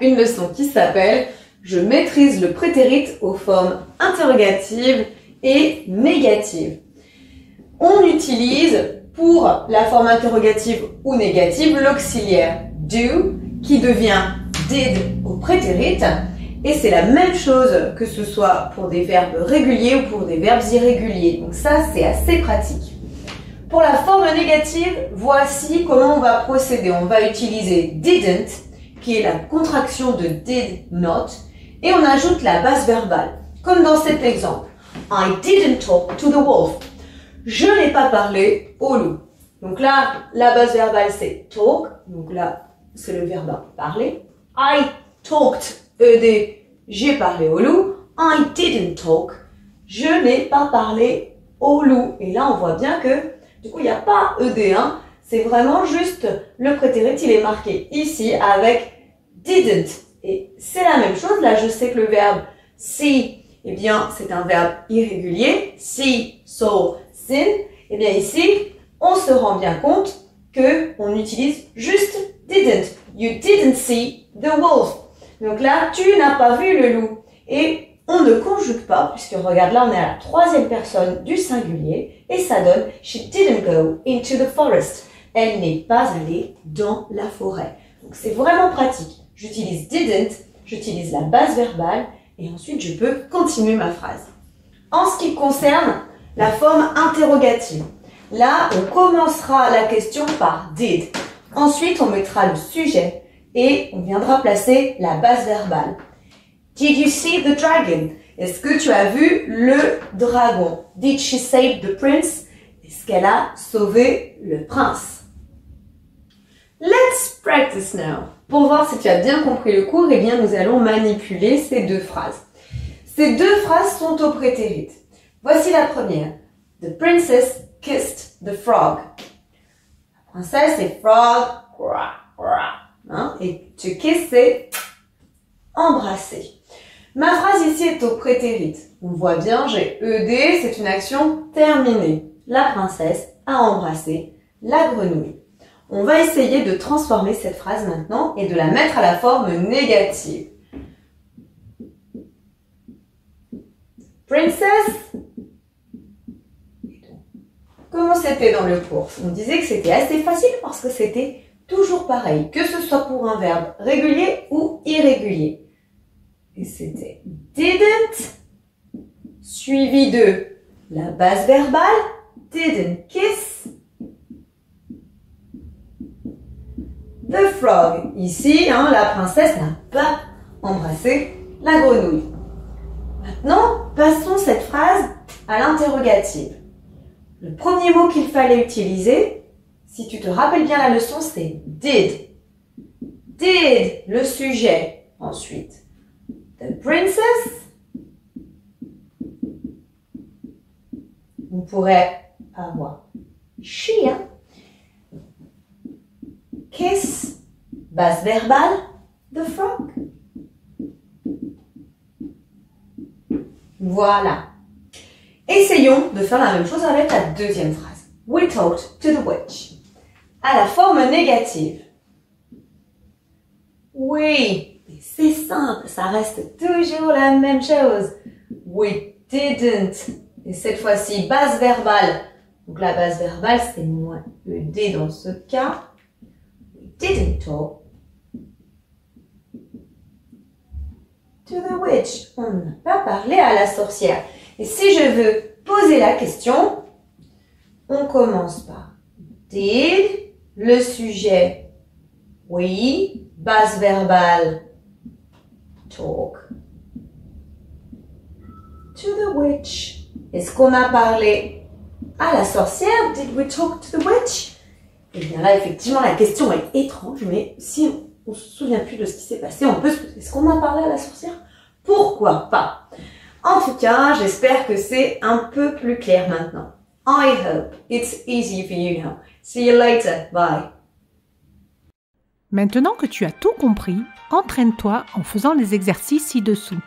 une leçon qui s'appelle « Je maîtrise le prétérit aux formes interrogatives et négatives ». On utilise pour la forme interrogative ou négative l'auxiliaire do qui devient did au prétérit et c'est la même chose que ce soit pour des verbes réguliers ou pour des verbes irréguliers. Donc ça, c'est assez pratique. Pour la forme négative, voici comment on va procéder. On va utiliser didn't, qui est la contraction de did not, et on ajoute la base verbale, comme dans cet exemple. I didn't talk to the wolf. Je n'ai pas parlé au loup. Donc là, la base verbale, c'est talk. Donc là, c'est le verbe parler. I talked, ED, j'ai parlé au loup. I didn't talk. Je n'ai pas parlé au loup. Et là, on voit bien que, du coup, il n'y a pas ED, hein. C'est vraiment juste le prétérit, il est marqué ici avec didn't. Et c'est la même chose. Là, je sais que le verbe see, eh bien, c'est un verbe irrégulier. See, saw, seen. Eh bien, ici, on se rend bien compte que on utilise juste didn't. You didn't see the wolf. Donc là, tu n'as pas vu le loup. Et on ne conjugue pas, puisque regarde, là, on est à la troisième personne du singulier. Et ça donne she didn't go into the forest. Elle n'est pas allée dans la forêt. Donc c'est vraiment pratique. J'utilise didn't, j'utilise la base verbale et ensuite je peux continuer ma phrase. En ce qui concerne la forme interrogative, là on commencera la question par did. Ensuite on mettra le sujet et on viendra placer la base verbale. Did you see the dragon? Est-ce que tu as vu le dragon? Did she save the prince? Est-ce qu'elle a sauvé le prince? Let's practice now. Pour voir si tu as bien compris le cours, eh bien, nous allons manipuler ces deux phrases. Ces deux phrases sont au prétérit. Voici la première. The princess kissed the frog. La princesse c'est frog, hein, et to kiss c'est embrasser. Ma phrase ici est au prétérit. On voit bien, j'ai ED, c'est une action terminée. La princesse a embrassé la grenouille. On va essayer de transformer cette phrase maintenant et de la mettre à la forme négative. Princess. Comment c'était dans le cours? On disait que c'était assez facile parce que c'était toujours pareil, que ce soit pour un verbe régulier ou irrégulier. Et c'était didn't, suivi de la base verbale, didn't kiss the frog. Ici, hein, la princesse n'a pas embrassé la grenouille. Maintenant, passons cette phrase à l'interrogative. Le premier mot qu'il fallait utiliser, si tu te rappelles bien la leçon, c'est did. Did, le sujet. Ensuite, the princess. On pourrait avoir she, hein. Kiss, base verbale, the frog. Voilà. Essayons de faire la même chose avec la deuxième phrase. We talked to the witch. À la forme négative. Oui, c'est simple, ça reste toujours la même chose. We didn't. Et cette fois-ci, base verbale. Donc la base verbale, c'est moins ED dans ce cas. Didn't talk to the witch. On n'a pas parlé à la sorcière. Et si je veux poser la question, on commence par did, le sujet, oui, base verbale, talk to the witch. Est-ce qu'on a parlé à la sorcière? Did we talk to the witch? Eh bien là, effectivement, la question est étrange, mais si on se souvient plus de ce qui s'est passé, on peut se poser, est-ce qu'on a parlé à la sorcière? Pourquoi pas? En tout cas, j'espère que c'est un peu plus clair maintenant. I hope it's easy for you now. See you later. Bye. Maintenant que tu as tout compris, entraîne-toi en faisant les exercices ci-dessous.